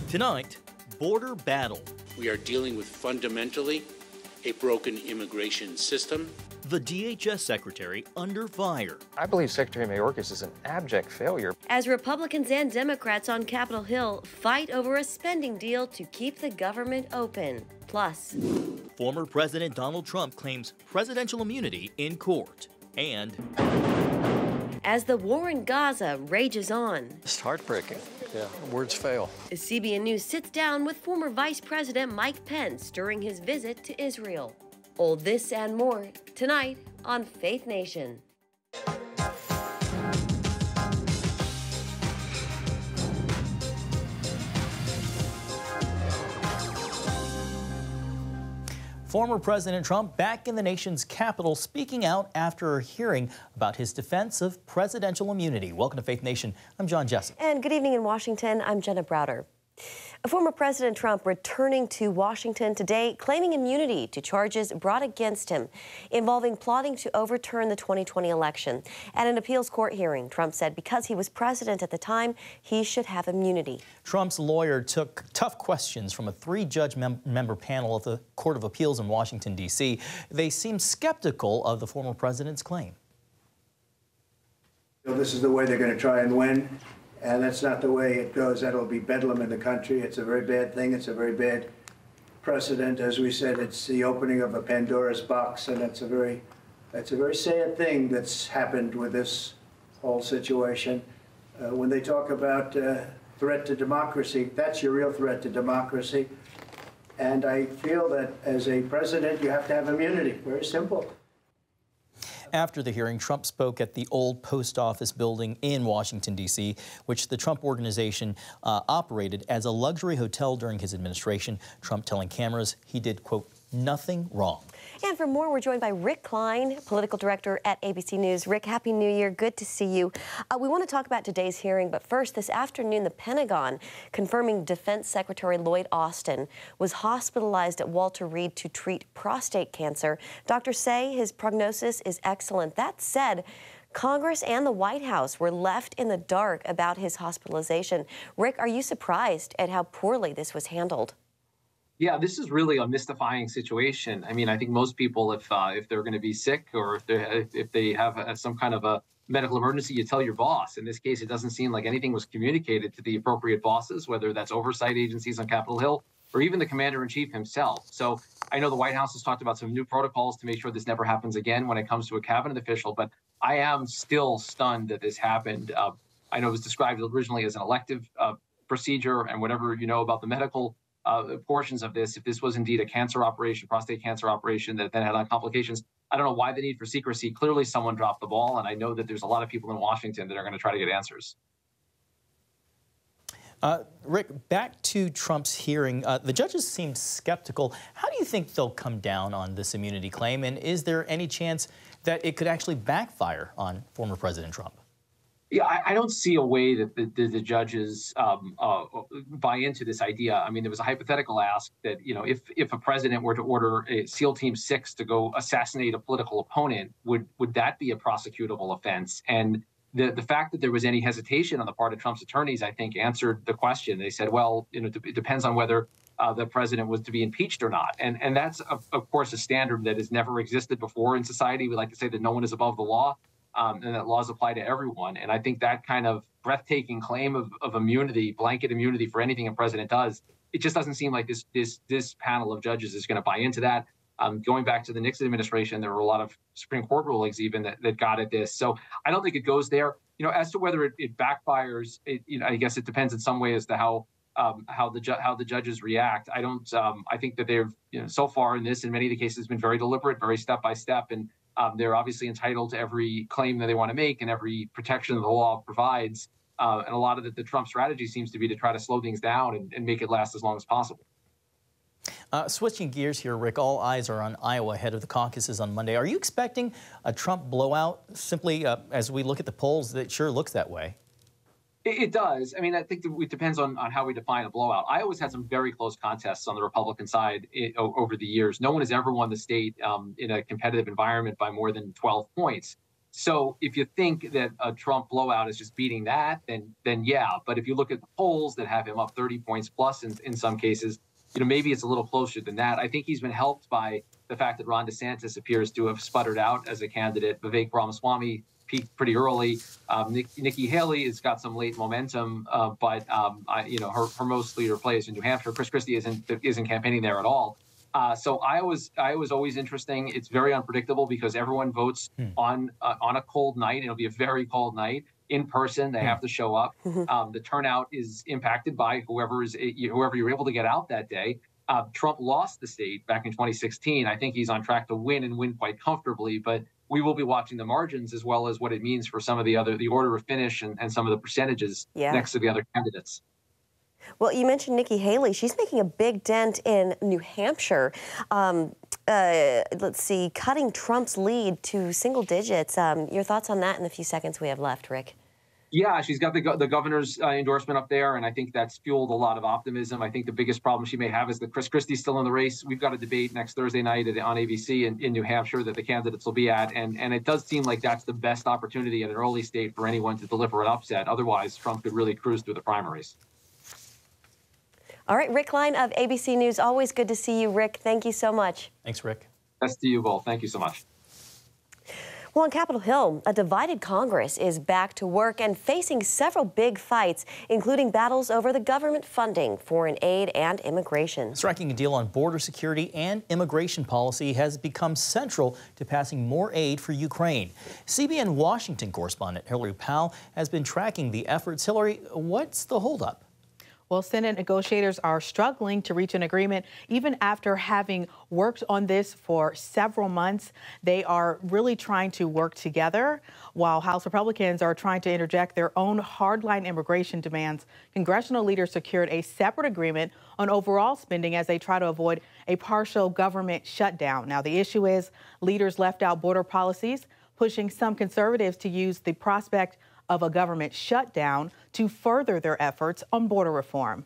Tonight, border battle. We are dealing with fundamentally a broken immigration system. The DHS secretary under fire. I believe Secretary Mayorkas is an abject failure. As Republicans and Democrats on Capitol Hill fight over a spending deal to keep the government open. Plus, former President Donald Trump claims presidential immunity in court. And as the war in Gaza rages on. It's heartbreaking. Yeah, words fail. CBN News sits down with former Vice President Mike Pence during his visit to Israel. All this and more tonight on Faith Nation. Former President Trump back in the nation's capital, speaking out after hearing about his defense of presidential immunity. Welcome to Faith Nation. I'm John Jessup. And good evening in Washington. I'm Jenna Browder. Former President Trump returning to Washington today, claiming immunity to charges brought against him involving plotting to overturn the 2020 election. At an appeals court hearing, Trump said because he was president at the time, he should have immunity. Trump's lawyer took tough questions from a three-judge member panel of the Court of Appeals in Washington, D.C. They seem skeptical of the former president's claim. This is the way they're going to try and win. And that's not the way it goes. That'll be bedlam in the country. It's a very bad thing. It's a very bad precedent. As we said, it's the opening of a Pandora's box, and that's a very sad thing that's happened with this whole situation. When they talk about threat to democracy, that's your real threat to democracy. And I feel that as a president, you have to have immunity. Very simple. After the hearing, Trump spoke at the old post office building in Washington, D.C., which the Trump organization operated as a luxury hotel during his administration. Trump telling cameras he did, quote, nothing wrong. And for more, we're joined by Rick Klein, political director at ABC News. Rick, Happy New Year. Good to see you. We want to talk about today's hearing, but first, this afternoon, the Pentagon confirming Defense Secretary Lloyd Austin was hospitalized at Walter Reed to treat prostate cancer. Doctors say his prognosis is excellent. That said, Congress and the White House were left in the dark about his hospitalization. Rick, are you surprised at how poorly this was handled? Yeah, this is really a mystifying situation. I mean, I think most people, if they're going to be sick or if they have some kind of a medical emergency, you tell your boss. In this case, it doesn't seem like anything was communicated to the appropriate bosses, whether that's oversight agencies on Capitol Hill or even the commander-in-chief himself. So I know the White House has talked about some new protocols to make sure this never happens again when it comes to a cabinet official, but I am still stunned that this happened. I know it was described originally as an elective procedure, and whatever you know about the medical portions of this, if this was indeed a cancer operation, prostate cancer operation that then had complications, I don't know why the need for secrecy. Clearly someone dropped the ball, and I know that there's a lot of people in Washington that are going to try to get answers. Rick, back to Trump's hearing. The judges seemed skeptical. How do you think they'll come down on this immunity claim, and is there any chance that it could actually backfire on former President Trump? Yeah, I don't see a way that the judges buy into this idea. I mean, there was a hypothetical ask that, you know, if a president were to order a SEAL Team 6 to go assassinate a political opponent, would that be a prosecutable offense? And the fact that there was any hesitation on the part of Trump's attorneys, I think, answered the question. They said, well, you know, it depends on whether the president was to be impeached or not. And that's, of course, a standard that has never existed before in society. We like to say that no one is above the law. And that laws apply to everyone. And I think that kind of breathtaking claim of immunity, blanket immunity for anything a president does, it just doesn't seem like this panel of judges is going to buy into that. Going back to the Nixon administration, there were a lot of Supreme Court rulings even that got at this. So I don't think it goes there. You know, as to whether it backfires, you know, I guess it depends in some way as to how the judges react. I don't. I think that they've, you know, so far in this, in many of the cases, been very deliberate, very step by step, and they're obviously entitled to every claim that they want to make and every protection that the law provides. And a lot of the Trump strategy seems to be to try to slow things down and make it last as long as possible. Switching gears here, Rick, all eyes are on Iowa ahead of the caucuses on Monday. Are you expecting a Trump blowout? Simply, as we look at the polls, it sure looks that way. It does. I mean, I think it depends on how we define a blowout. Iowa's had some very close contests on the Republican side over the years. No one has ever won the state in a competitive environment by more than 12 points. So if you think that a Trump blowout is just beating that, then yeah. But if you look at the polls that have him up 30 points plus in some cases, maybe it's a little closer than that. I think he's been helped by the fact that Ron DeSantis appears to have sputtered out as a candidate. Vivek Ramaswamy peaked pretty early. Nikki Haley has got some late momentum, but her most leader plays in New Hampshire. Chris Christie isn't campaigning there at all. So Iowa's always interesting. It's very unpredictable because everyone votes on a cold night. It'll be a very cold night in person. They have to show up. The turnout is impacted by whoever you're able to get out that day. Trump lost the state back in 2016. I think he's on track to win and win quite comfortably, but we will be watching the margins as well as what it means for some of the order of finish and some of the percentages next to the other candidates. Well, you mentioned Nikki Haley. She's making a big dent in New Hampshire. Let's see, cutting Trump's lead to single digits. Your thoughts on that in the few seconds we have left, Rick? Yeah, she's got the governor's endorsement up there, and I think that's fueled a lot of optimism. I think the biggest problem she may have is that Chris Christie's still in the race. We've got a debate next Thursday night on ABC in New Hampshire that the candidates will be at, and it does seem like that's the best opportunity at an early state for anyone to deliver an upset. Otherwise, Trump could really cruise through the primaries. All right, Rick Klein of ABC News. Always good to see you, Rick. Thank you so much. Thanks, Rick. Best to you both. Thank you so much. Well, on Capitol Hill, a divided Congress is back to work and facing several big fights, including battles over the government funding, foreign aid, and immigration. Striking a deal on border security and immigration policy has become central to passing more aid for Ukraine. CBN Washington correspondent Hillary Powell has been tracking the efforts. Hillary, what's the holdup? Well, Senate negotiators are struggling to reach an agreement even after having worked on this for several months. They are really trying to work together while House Republicans are trying to interject their own hardline immigration demands. Congressional leaders secured a separate agreement on overall spending as they try to avoid a partial government shutdown. Now, the issue is leaders left out border policies, pushing some conservatives to use the prospect of a government shutdown to further their efforts on border reform.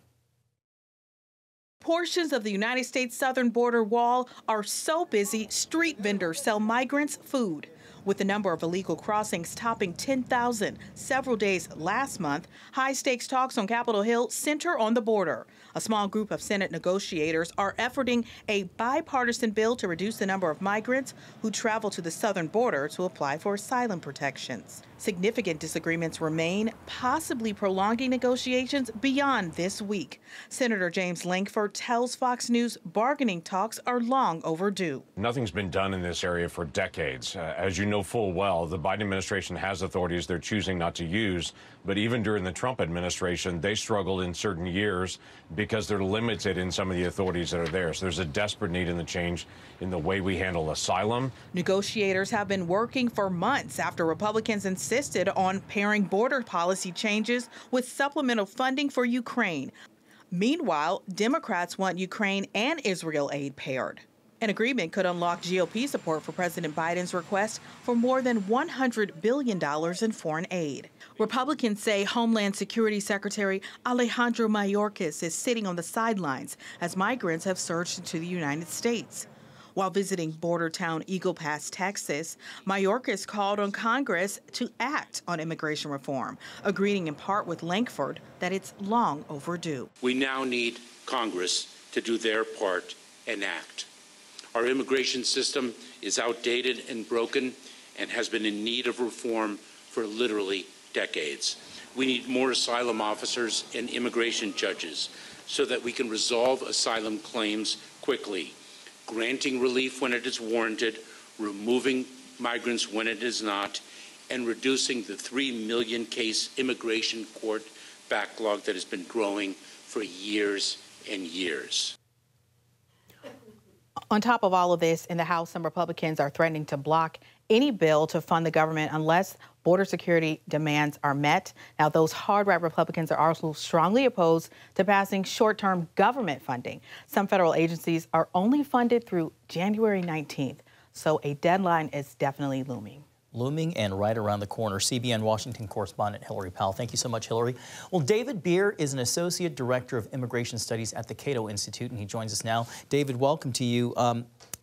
Portions of the United States southern border wall are so busy, street vendors sell migrants food. With the number of illegal crossings topping 10,000 several days last month, high-stakes talks on Capitol Hill center on the border. A small group of Senate negotiators are efforting a bipartisan bill to reduce the number of migrants who travel to the southern border to apply for asylum protections. Significant disagreements remain, possibly prolonging negotiations beyond this week. Senator James Lankford tells Fox News bargaining talks are long overdue. Nothing's been done in this area for decades. As you know full well, the Biden administration has authorities they're choosing not to use. But even during the Trump administration, they struggled in certain years because they're limited in some of the authorities that are there. So there's a desperate need in the change in the way we handle asylum. Negotiators have been working for months after Republicans insisted on pairing border policy changes with supplemental funding for Ukraine. Meanwhile, Democrats want Ukraine and Israel aid paired. An agreement could unlock GOP support for President Biden's request for more than $100 billion in foreign aid. Republicans say Homeland Security Secretary Alejandro Mayorkas is sitting on the sidelines as migrants have surged into the United States. While visiting border town Eagle Pass, Texas, Mayorkas called on Congress to act on immigration reform, agreeing in part with Lankford that it's long overdue. We now need Congress to do their part and act. Our immigration system is outdated and broken and has been in need of reform for literally decades. We need more asylum officers and immigration judges so that we can resolve asylum claims quickly, granting relief when it is warranted, removing migrants when it is not, and reducing the 3 million case immigration court backlog that has been growing for years and years. On top of all of this, in the House, some Republicans are threatening to block any bill to fund the government unless border security demands are met. Now, those hard-right Republicans are also strongly opposed to passing short-term government funding. Some federal agencies are only funded through January 19th, so a deadline is definitely looming. Looming and right around the corner. CBN Washington correspondent Hillary Powell. Thank you so much, Hillary. Well, David Beer is an Associate Director of Immigration Studies at the Cato Institute, and he joins us now. David, welcome to you.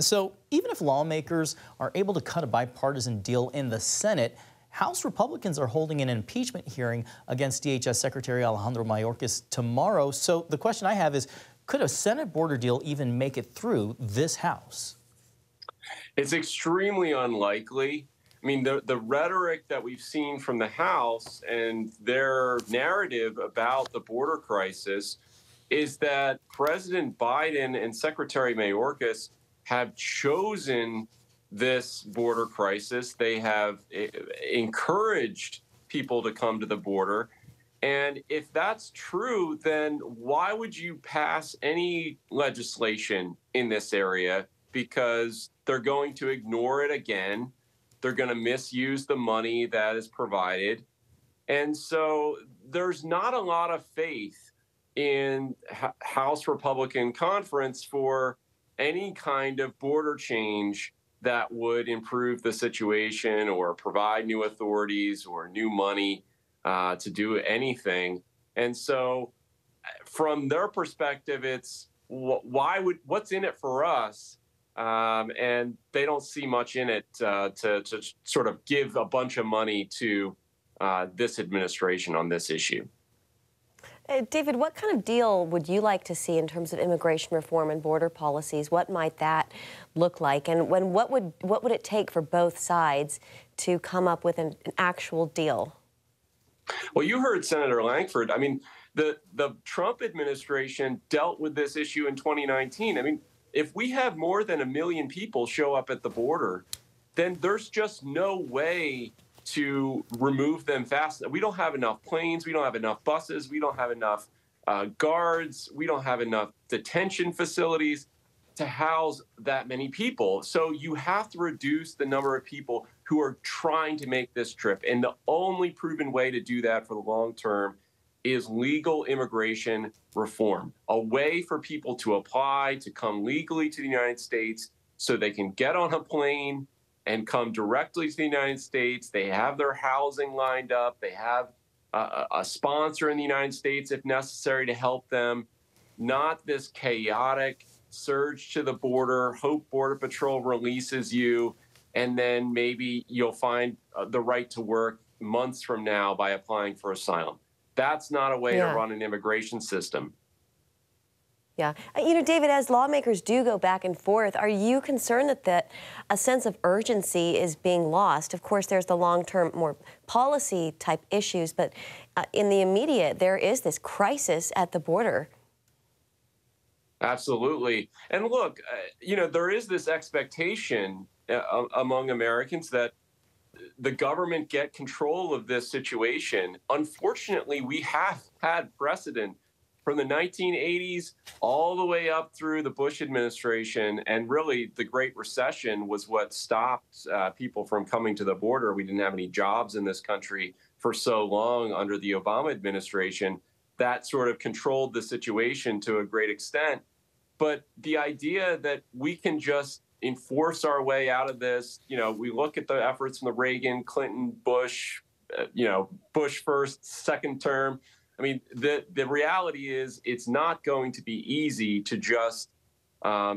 So even if lawmakers are able to cut a bipartisan deal in the Senate, House Republicans are holding an impeachment hearing against DHS Secretary Alejandro Mayorkas tomorrow. So the question I have is, could a Senate border deal even make it through this House? It's extremely unlikely. I mean, the rhetoric that we've seen from the House and their narrative about the border crisis is that President Biden and Secretary Mayorkas have chosen this border crisis. They have encouraged people to come to the border. And if that's true, then why would you pass any legislation in this area? Because they're going to ignore it again. They're going to misuse the money that is provided. And so there's not a lot of faith in House Republican conference for any kind of border change that would improve the situation or provide new authorities or new money to do anything. And so from their perspective, it's what's in it for us? And they don't see much in it to sort of give a bunch of money to this administration on this issue. David, what kind of deal would you like to see in terms of immigration reform and border policies? What might that look like? And what would it take for both sides to come up with an actual deal? Well, you heard Senator Langford. I mean, the Trump administration dealt with this issue in 2019. I mean, if we have more than 1 million people show up at the border, then there's just no way to remove them fast. We don't have enough planes. We don't have enough buses. We don't have enough guards. We don't have enough detention facilities to house that many people. So you have to reduce the number of people who are trying to make this trip. And the only proven way to do that for the long term is legal immigration reform, a way for people to apply to come legally to the United States so they can get on a plane and come directly to the United States. They have their housing lined up. They have a sponsor in the United States if necessary to help them, not this chaotic surge to the border, hope Border Patrol releases you, and then maybe you'll find the right to work months from now by applying for asylum. That's not a way to run an immigration system. Yeah. You know, David, as lawmakers do go back and forth, are you concerned that a sense of urgency is being lost? Of course, there's the long-term, more policy-type issues, but in the immediate, there is this crisis at the border. Absolutely. And look, you know, there is this expectation among Americans that the government get control of this situation. Unfortunately, we have had precedent from the 1980s all the way up through the Bush administration. And really, the Great Recession was what stopped people from coming to the border. We didn't have any jobs in this country for so long under the Obama administration. That sort of controlled the situation to a great extent. But the idea that we can just enforce our way out of this, you know, we look at the efforts from the Reagan, Clinton, Bush, you know, Bush first, second term. I mean, the reality is it's not going to be easy to just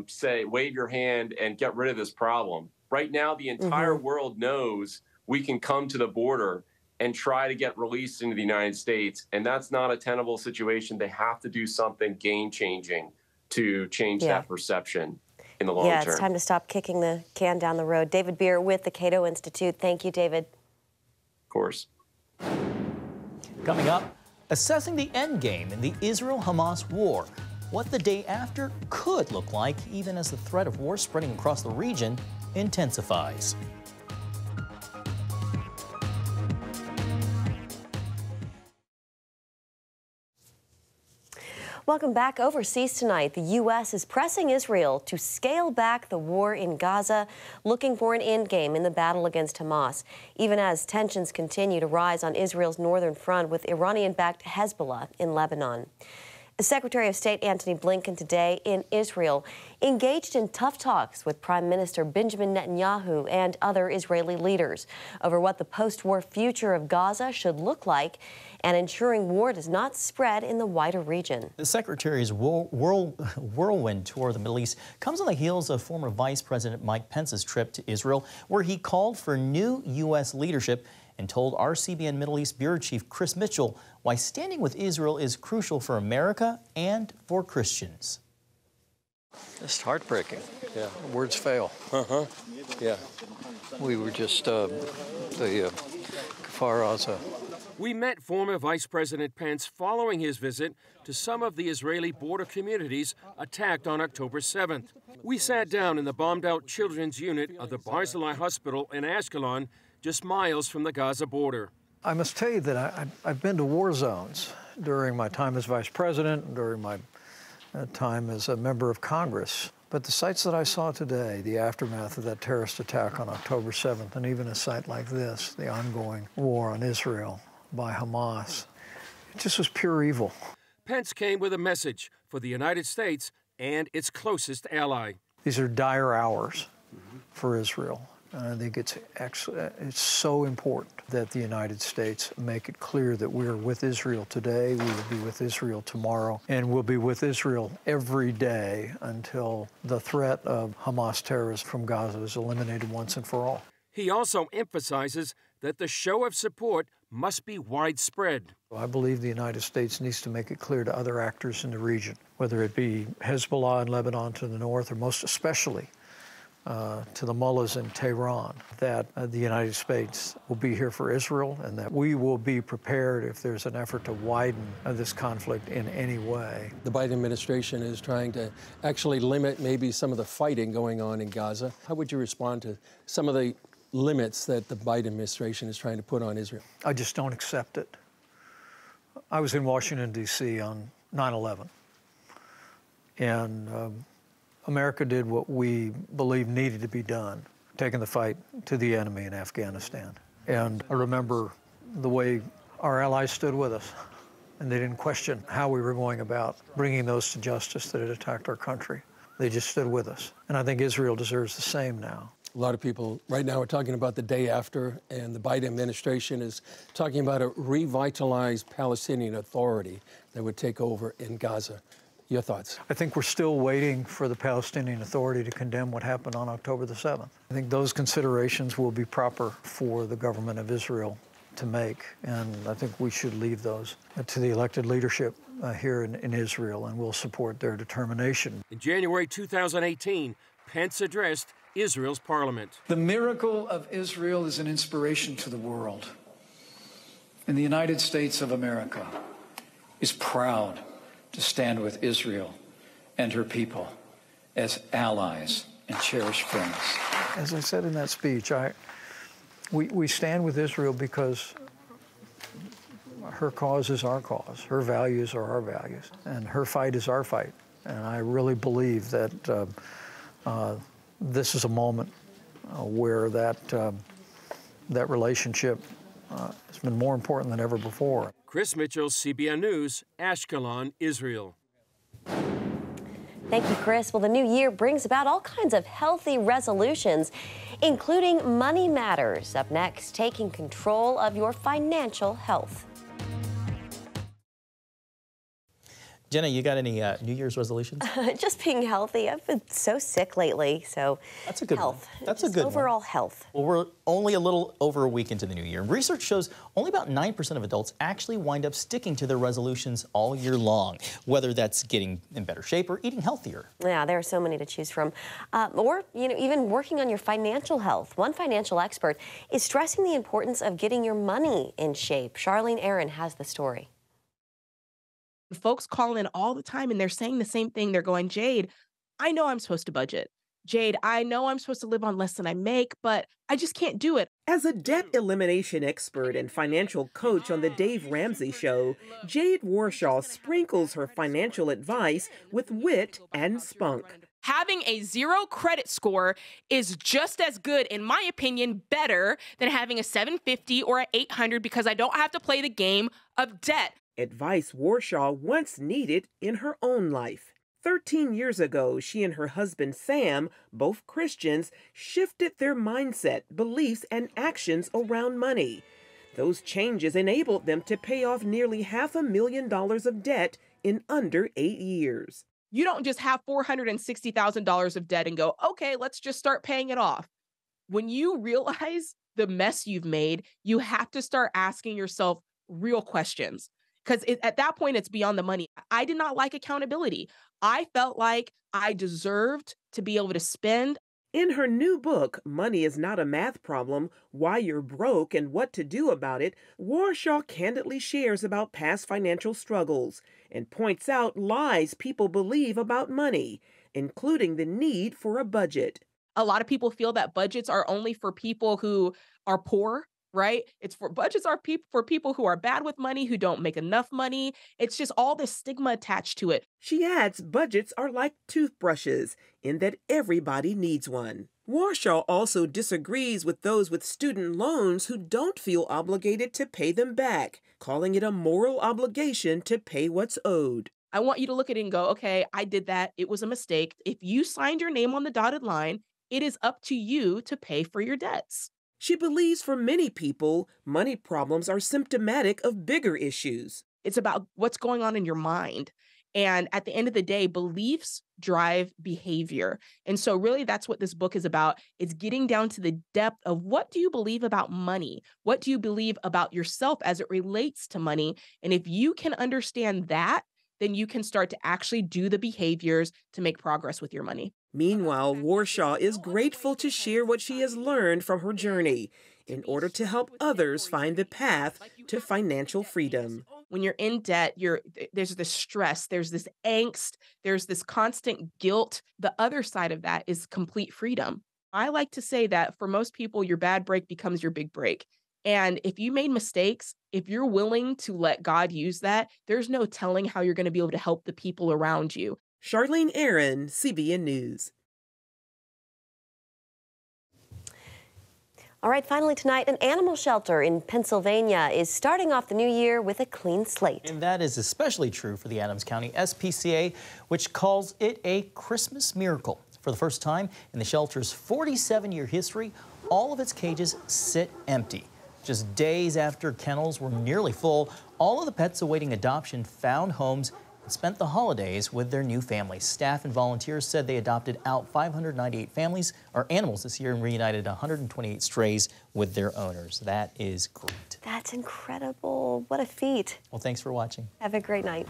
say, wave your hand and get rid of this problem. Right now, the entire world knows we can come to the border and try to get released into the United States. And that's not a tenable situation. They have to do something game-changing to change that perception in the long term. Yeah, it's time to stop kicking the can down the road. David Beer with the Cato Institute. Thank you, David. Of course. Coming up, assessing the end game in the Israel-Hamas war. What the day after could look like, even as the threat of war spreading across the region intensifies. Welcome back. Overseas tonight, the U.S. is pressing Israel to scale back the war in Gaza, looking for an endgame in the battle against Hamas, even as tensions continue to rise on Israel's northern front with Iranian-backed Hezbollah in Lebanon. Secretary of State Antony Blinken today in Israel engaged in tough talks with Prime Minister Benjamin Netanyahu and other Israeli leaders over what the post-war future of Gaza should look like and ensuring war does not spread in the wider region. The Secretary's whirlwind tour of the Middle East comes on the heels of former Vice President Mike Pence's trip to Israel, where he called for new U.S. leadership and told our CBN Middle East Bureau Chief Chris Mitchell why standing with Israel is crucial for America and for Christians. It's heartbreaking. Yeah, words fail. Yeah. We were just the Kfar Aza. We met former Vice President Pence following his visit to some of the Israeli border communities attacked on October 7th. We sat down in the bombed-out children's unit of the Barzillai Hospital in Ashkelon, just miles from the Gaza border. I must tell you that I've been to war zones during my time as Vice President, during my time as a member of Congress. But the sites that I saw today, the aftermath of that terrorist attack on October 7th, and even a site like this, the ongoing war on Israel by Hamas, it just was pure evil. Pence came with a message for the United States and its closest ally. These are dire hours for Israel. I think it's so important that the United States make it clear that we're with Israel today, we will be with Israel tomorrow, and we'll be with Israel every day until the threat of Hamas terrorists from Gaza is eliminated once and for all. He also emphasizes that the show of support must be widespread. I believe the United States needs to make it clear to other actors in the region, whether it be Hezbollah in Lebanon to the north, or most especially to the mullahs in Tehran, that the United States will be here for Israel and that we will be prepared if there's an effort to widen this conflict in any way. The Biden administration is trying to actually limit maybe some of the fighting going on in Gaza. How would you respond to some of the limits that the Biden administration is trying to put on Israel? I just don't accept it. I was in Washington, D.C. on 9/11, and America did what we believe needed to be done, taking the fight to the enemy in Afghanistan. And I remember the way our allies stood with us, and they didn't question how we were going about bringing those to justice that had attacked our country. They just stood with us. And I think Israel deserves the same now. A lot of people right now are talking about the day after, and the Biden administration is talking about a revitalized Palestinian Authority that would take over in Gaza. Your thoughts? I think we're still waiting for the Palestinian Authority to condemn what happened on October the 7th. I think those considerations will be proper for the government of Israel to make, and I think we should leave those to the elected leadership here in Israel, and we'll support their determination. In January 2018, Pence addressed Israel's parliament. The miracle of Israel is an inspiration to the world. And the United States of America is proud to stand with Israel and her people as allies and cherished friends. As I said in that speech, we stand with Israel because her cause is our cause, her values are our values, and her fight is our fight. And I really believe that this is a moment where that relationship has been more important than ever before. Chris Mitchell, CBN News, Ashkelon, Israel. Thank you, Chris. Well, the new year brings about all kinds of healthy resolutions, including money matters. Up next, taking control of your financial health. Jenna, you got any New Year's resolutions? Just being healthy. I've been so sick lately, so that's a good health. One. That's a good overall one. Health. Well, we're only a little over a week into the new year. Research shows only about 9% of adults actually wind up sticking to their resolutions all year long, whether that's getting in better shape or eating healthier. Yeah, there are so many to choose from. Or, even working on your financial health. One financial expert is stressing the importance of getting your money in shape. Charlene Aaron has the story. Folks call in all the time and they're saying the same thing. They're going, Jade, I know I'm supposed to budget. Jade, I know I'm supposed to live on less than I make, but I just can't do it. As a debt elimination expert and financial coach on the Dave Ramsey Show, Jade Warshaw sprinkles her financial advice with wit and spunk. Having a 0 credit score is just as good, in my opinion, better than having a 750 or an 800 because I don't have to play the game of debt. advice Warshaw once needed in her own life. 13 years ago, she and her husband Sam, both Christians, shifted their mindset, beliefs, and actions around money. Those changes enabled them to pay off nearly $500,000 of debt in under 8 years. You don't just have $460,000 of debt and go, okay, let's just start paying it off. When you realize the mess you've made, you have to start asking yourself real questions. Because at that point, it's beyond the money. I did not like accountability. I felt like I deserved to be able to spend. In her new book, Money is Not a Math Problem, Why You're Broke and What to Do About It, Warshaw candidly shares about past financial struggles and points out lies people believe about money, including the need for a budget. A lot of people feel that budgets are only for people who are poor, right? Budgets are for people who are bad with money, who don't make enough money. It's just all this stigma attached to it. She adds budgets are like toothbrushes in that everybody needs one. Warshaw also disagrees with those with student loans who don't feel obligated to pay them back, calling it a moral obligation to pay what's owed. I want you to look at it and go, okay, I did that. It was a mistake. If you signed your name on the dotted line, it is up to you to pay for your debts. She believes for many people, money problems are symptomatic of bigger issues. It's about what's going on in your mind. And at the end of the day, beliefs drive behavior. And so really that's what this book is about. It's getting down to the depth of what do you believe about money? What do you believe about yourself as it relates to money? And if you can understand that, then you can start to actually do the behaviors to make progress with your money. Meanwhile, Warshaw is grateful to share what she has learned from her journey in order to help others find the path to financial freedom. When you're in debt, there's this stress, there's this angst, there's this constant guilt. The other side of that is complete freedom. I like to say that for most people, your bad break becomes your big break. And if you made mistakes, if you're willing to let God use that, there's no telling how you're going to be able to help the people around you. Charlene Aaron, CBN News. All right, finally tonight, an animal shelter in Pennsylvania is starting off the new year with a clean slate. And that is especially true for the Adams County SPCA, which calls it a Christmas miracle. For the first time in the shelter's 47-year history, all of its cages sit empty. Just days after kennels were nearly full, all of the pets awaiting adoption found homes and spent the holidays with their new families. Staff and volunteers said they adopted out 598 animals this year and reunited 128 strays with their owners. That is great. That's incredible. What a feat. Well, thanks for watching. Have a great night.